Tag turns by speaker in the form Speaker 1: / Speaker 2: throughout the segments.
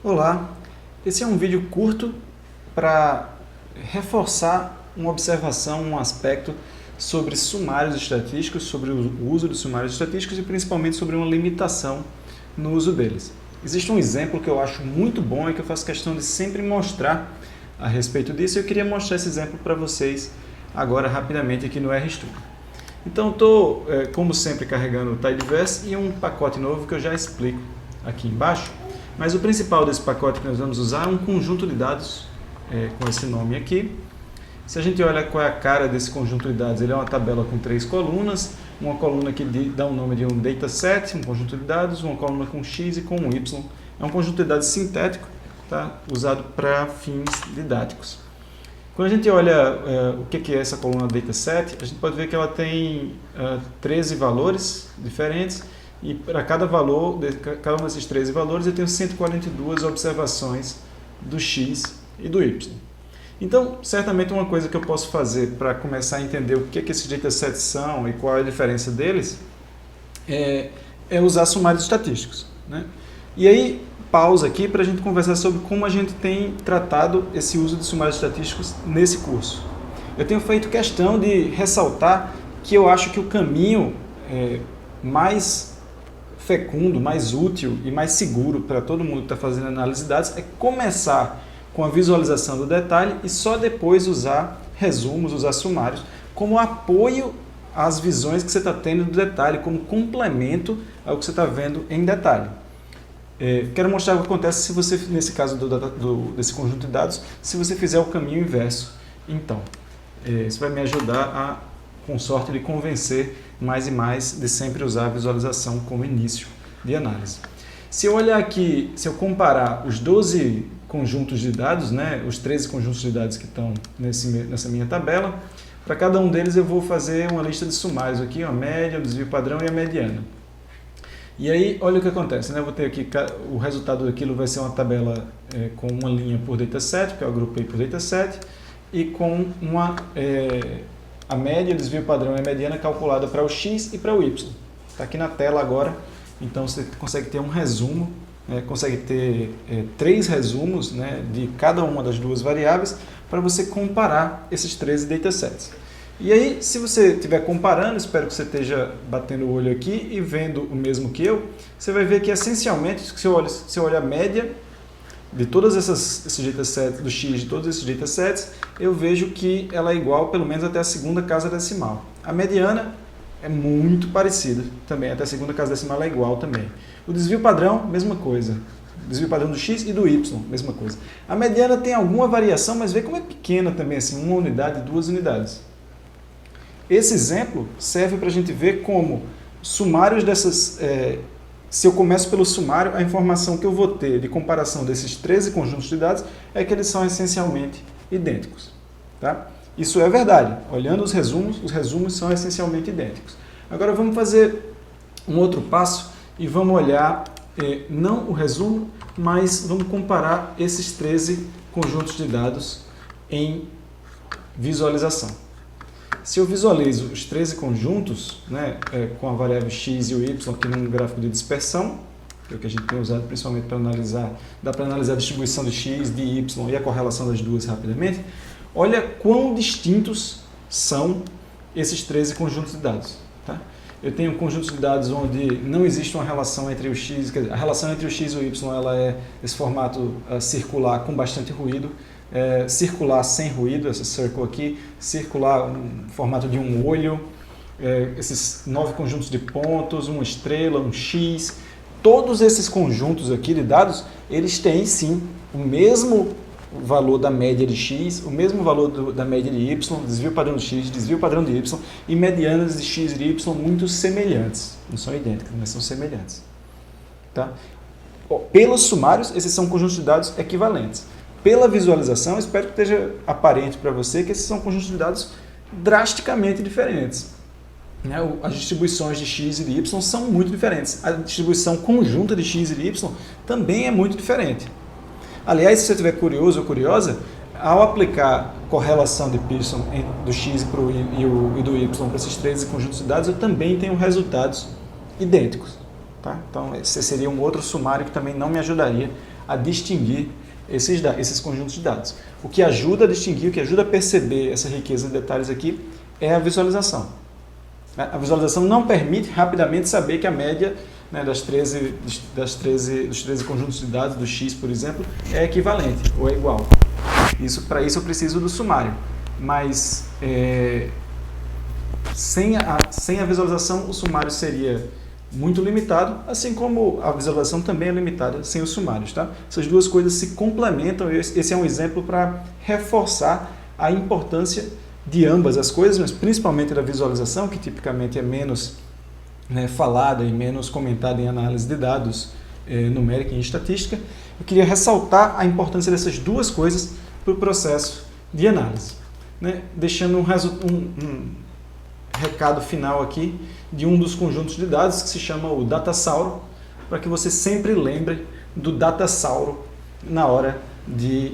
Speaker 1: Olá, esse é um vídeo curto para reforçar uma observação, um aspecto sobre sumários estatísticos, sobre o uso de sumários estatísticos e principalmente sobre uma limitação no uso deles. Existe um exemplo que eu acho muito bom e que eu faço questão de sempre mostrar a respeito disso e eu queria mostrar esse exemplo para vocês agora rapidamente aqui no RStudio. Então estou, como sempre, carregando o Tidyverse e um pacote novo que eu já explico aqui embaixo. Mas o principal desse pacote que nós vamos usar é um conjunto de dados com esse nome aqui. Se a gente olha qual é a cara desse conjunto de dados, ele é uma tabela com 3 colunas, uma coluna que dá o nome de um dataset, um conjunto de dados, uma coluna com X e com um Y. É um conjunto de dados sintético, tá? Usado para fins didáticos. Quando a gente olha o que é essa coluna dataset, a gente pode ver que ela tem 13 valores diferentes, e para cada valor, cada um desses 13 valores, eu tenho 142 observações do X e do Y. Então, certamente uma coisa que eu posso fazer para começar a entender o que esses datasets são e qual é a diferença deles, é usar sumários estatísticos, né? E aí, pausa aqui para a gente conversar sobre como a gente tem tratado esse uso de sumários estatísticos nesse curso. Eu tenho feito questão de ressaltar que eu acho que o caminho mais fecundo, mais útil e mais seguro para todo mundo que está fazendo análise de dados é começar com a visualização do detalhe e só depois usar resumos, usar sumários como apoio às visões que você está tendo do detalhe, como complemento ao que você está vendo em detalhe. Quero mostrar o que acontece se você, nesse caso desse conjunto de dados, se você fizer o caminho inverso. Então, isso vai me ajudar com sorte, de convencer mais e mais de sempre usar a visualização como início de análise. Se eu olhar aqui, se eu comparar os 12 conjuntos de dados, né, os 13 conjuntos de dados que estão nessa minha tabela, para cada um deles eu vou fazer uma lista de sumários aqui, a média, o desvio padrão e a mediana. E aí, olha o que acontece, né? Eu vou ter aqui, o resultado daquilo vai ser uma tabela com uma linha por dataset, que eu agrupei por dataset, e com a média, o desvio padrão e a mediana calculada para o X e para o Y. Está aqui na tela agora, então você consegue ter um resumo, consegue ter 3 resumos, né, de cada uma das duas variáveis para você comparar esses 13 datasets. E aí, se você estiver comparando, espero que você esteja batendo o olho aqui e vendo o mesmo que eu, você vai ver que essencialmente, se você olha a média de todos esses datasets, do X de todos esses datasets, eu vejo que ela é igual pelo menos até a segunda casa decimal. A mediana é muito parecida também, até a segunda casa decimal ela é igual também. O desvio padrão, mesma coisa. O desvio padrão do X e do Y, mesma coisa. A mediana tem alguma variação, mas vê como é pequena também, assim, 1 unidade, 2 unidades. Esse exemplo serve para a gente ver como sumários dessas... se eu começo pelo sumário, a informação que eu vou ter de comparação desses 13 conjuntos de dados é que eles são essencialmente idênticos. Tá? Isso é verdade. Olhando os resumos são essencialmente idênticos. Agora vamos fazer um outro passo e vamos olhar, não o resumo, mas vamos comparar esses 13 conjuntos de dados em visualização. Se eu visualizo os 13 conjuntos, né, com a variável x e o y aqui num gráfico de dispersão, que é o que a gente tem usado principalmente para analisar, dá para analisar a distribuição de x, de y e a correlação das duas rapidamente, olha quão distintos são esses 13 conjuntos de dados. Tá? Eu tenho conjuntos de dados onde não existe uma relação entre o x, quer dizer, a relação entre o x e o y ela é esse formato circular com bastante ruído, circular sem ruído, essa circle aqui, circular um formato de um olho, esses 9 conjuntos de pontos, uma estrela, um X, todos esses conjuntos aqui de dados, eles têm sim o mesmo valor da média de X, o mesmo valor da média de Y, desvio padrão de X, desvio padrão de Y e medianas de X e Y muito semelhantes, não são idênticas, mas são semelhantes. Tá? Pelos sumários, esses são conjuntos de dados equivalentes. Pela visualização, espero que esteja aparente para você que esses são conjuntos de dados drasticamente diferentes. As distribuições de x e de y são muito diferentes. A distribuição conjunta de x e de y também é muito diferente. Aliás, se você estiver curioso ou curiosa, ao aplicar correlação de Pearson do x e do y para esses 13 conjuntos de dados, eu também tenho resultados idênticos. Tá? Então, esse seria um outro sumário que também não me ajudaria a distinguir esses conjuntos de dados. O que ajuda a distinguir, o que ajuda a perceber essa riqueza de detalhes aqui é a visualização. A visualização não permite rapidamente saber que a média, né, dos 13 conjuntos de dados do X, por exemplo, é equivalente ou é igual. Para isso eu preciso do sumário. Mas sem a visualização, o sumário seria muito limitado, assim como a visualização também é limitada sem os sumários. Tá? Essas duas coisas se complementam. Esse é um exemplo para reforçar a importância de ambas as coisas, mas principalmente da visualização, que tipicamente é menos falada e menos comentada em análise de dados numérica e em estatística. Eu queria ressaltar a importância dessas duas coisas para o processo de análise. Deixando um recado final aqui de um dos conjuntos de dados que se chama o Datasauro, para que você sempre lembre do Datasauro na hora de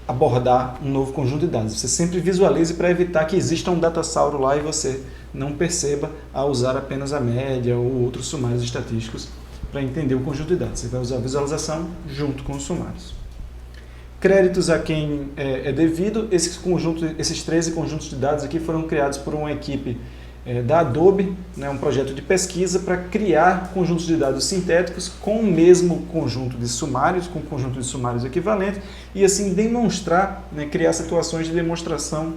Speaker 1: abordar um novo conjunto de dados. Você sempre visualize para evitar que exista um Datasauro lá e você não perceba ao usar apenas a média ou outros sumários estatísticos para entender o conjunto de dados. Você vai usar a visualização junto com os sumários. Créditos a quem é devido. Esses 13 conjuntos de dados aqui foram criados por uma equipe da Adobe, um projeto de pesquisa para criar conjuntos de dados sintéticos com o mesmo conjunto de sumários, com o conjunto de sumários equivalente, e assim demonstrar, criar situações de demonstração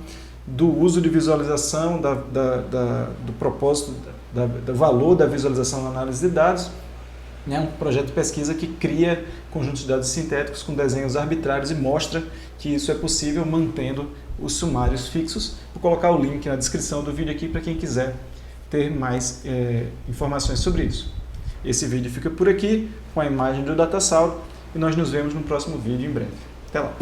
Speaker 1: do uso de visualização, do propósito, do valor da visualização na análise de dados. Um projeto de pesquisa que cria conjuntos de dados sintéticos com desenhos arbitrários e mostra que isso é possível mantendo os sumários fixos. Vou colocar o link na descrição do vídeo aqui para quem quiser ter mais informações sobre isso. Esse vídeo fica por aqui com a imagem do Datasauro e nós nos vemos no próximo vídeo em breve. Até lá!